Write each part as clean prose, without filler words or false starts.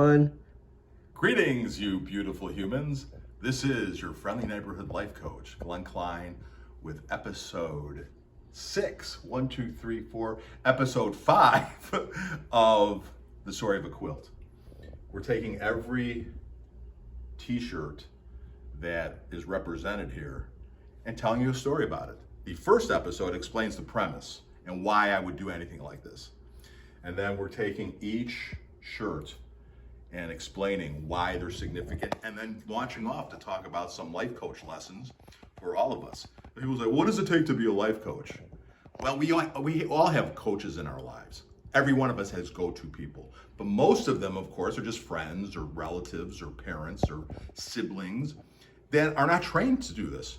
On. Greetings, you beautiful humans. This is your friendly neighborhood life coach, Glenn Klein, with episode 5 of The Story of a Quilt. We're taking every t-shirt that is represented here and telling you a story about it. The first episode explains the premise and why I would do anything like this. And then we're taking each shirt and explaining why they're significant, and then launching off to talk about some life coach lessons for all of us. People say, what does it take to be a life coach? Well, we all have coaches in our lives. Every one of us has go-to people. But most of them, of course, are just friends or relatives or parents or siblings that are not trained to do this.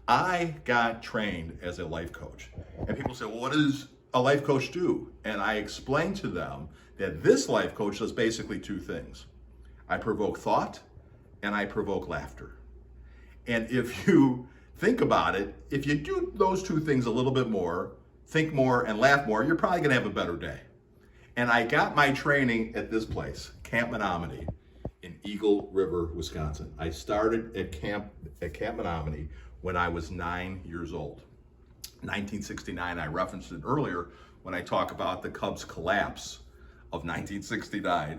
I got trained as a life coach. And people say, well, what does a life coach do? And I explain to them that this life coach does basically two things. I provoke thought and I provoke laughter. And if you think about it, if you do those two things a little bit more, think more and laugh more, you're probably gonna have a better day. And I got my training at this place, Camp Menominee in Eagle River, Wisconsin. I started at Camp Menominee when I was 9 years old. 1969, I referenced it earlier when I talk about the Cubs collapse of 1969,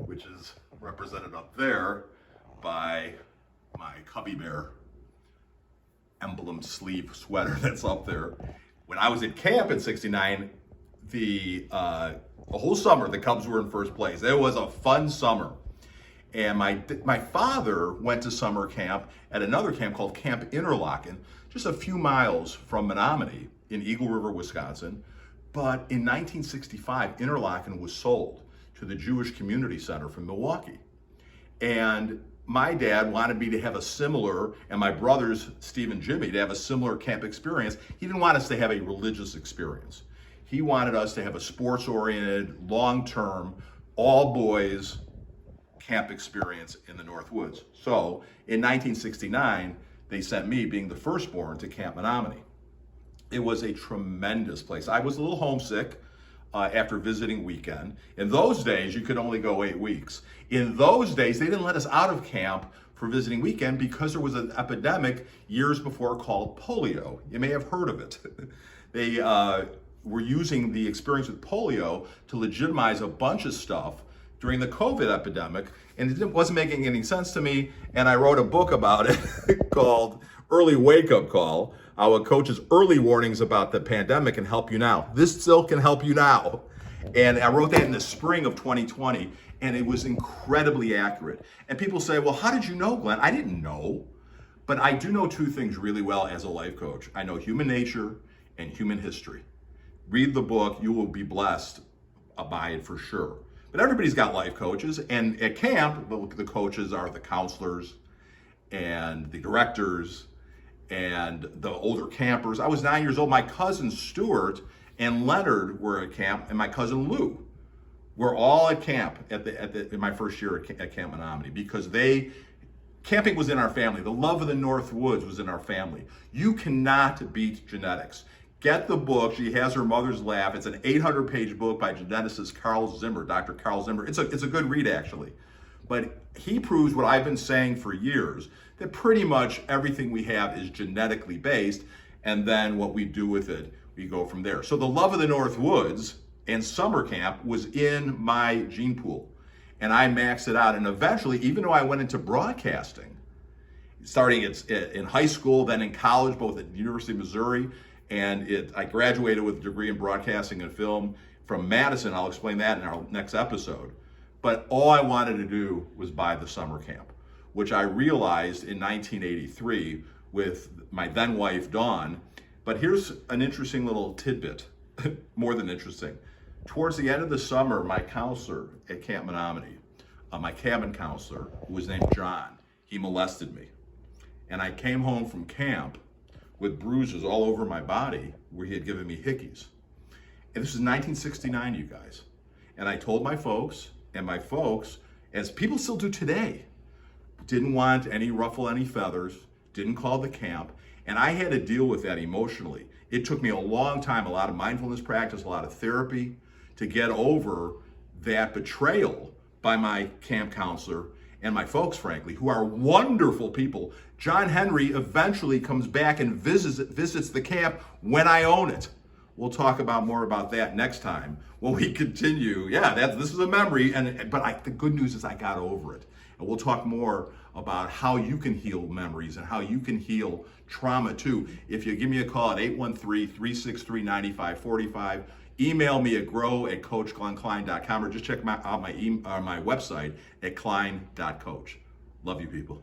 which is represented up there by my Cubby Bear emblem sleeve sweater that's up there. When I was at camp in 69, the whole summer the Cubs were in first place. It was a fun summer. And my father went to summer camp at another camp called Camp Interlochen, just a few miles from Menominee in Eagle River, Wisconsin. But in 1965, Interlochen was sold to the Jewish Community Center from Milwaukee. And my dad wanted me to have a similar, and my brothers, Steve and Jimmy, to have a similar camp experience. He didn't want us to have a religious experience. He wanted us to have a sports-oriented, long-term, all-boys camp experience in the North Woods. So in 1969, they sent me, being the firstborn, to Camp Menominee. It was a tremendous place. I was a little homesick after visiting weekend. In those days, you could only go 8 weeks. In those days, they didn't let us out of camp for visiting weekend because there was an epidemic years before called polio. You may have heard of it. They were using the experience with polio to legitimize a bunch of stuff during the COVID epidemic, and it wasn't making any sense to me, and I wrote a book about it called Early Wake Up Call, how a coach's early warnings about the pandemic can help you now. This still can help you now. And I wrote that in the spring of 2020, and it was incredibly accurate. And people say, well, how did you know, Glenn? I didn't know, but I do know two things really well as a life coach. I know human nature and human history. Read the book, you will be blessed by it for sure. But everybody's got life coaches, and at camp, the coaches are the counselors and the directors and the older campers. I was 9 years old. My cousin Stuart and Leonard were at camp, and my cousin Lou were all at camp in my first year at Camp Menominee, because camping was in our family. The love of the North Woods was in our family. You cannot beat genetics. Get the book. She Has Her Mother's Laugh. It's an 800-page book by geneticist Carl Zimmer, Dr. Carl Zimmer. It's a good read, actually. But he proves what I've been saying for years, that pretty much everything we have is genetically based, and then what we do with it, we go from there. So the love of the North Woods and summer camp was in my gene pool, and I maxed it out. And eventually, even though I went into broadcasting, starting in high school, then in college, both at the University of Missouri, and I graduated with a degree in broadcasting and film from Madison. I'll explain that in our next episode. But all I wanted to do was buy the summer camp, which I realized in 1983 with my then wife, Dawn. But here's an interesting little tidbit, more than interesting. Towards the end of the summer, my counselor at Camp Menominee, my cabin counselor, who was named John, he molested me. And I came home from camp with bruises all over my body where he had given me hickeys. And this is 1969, you guys. And I told my folks, and my folks, as people still do today, didn't want any ruffle any feathers, didn't call the camp, and I had to deal with that emotionally. It took me a long time, a lot of mindfulness practice, a lot of therapy to get over that betrayal by my camp counselor and my folks, frankly, who are wonderful people. John Henry eventually comes back and visits the camp when I own it. We'll talk about more about that next time when we continue. Yeah, this is a memory, but the good news is I got over it. And we'll talk more about how you can heal memories and how you can heal trauma too. If you give me a call at 813-363-9545, email me at grow@coachglennklein.com, or just check out my website at klein.coach. Love you, people.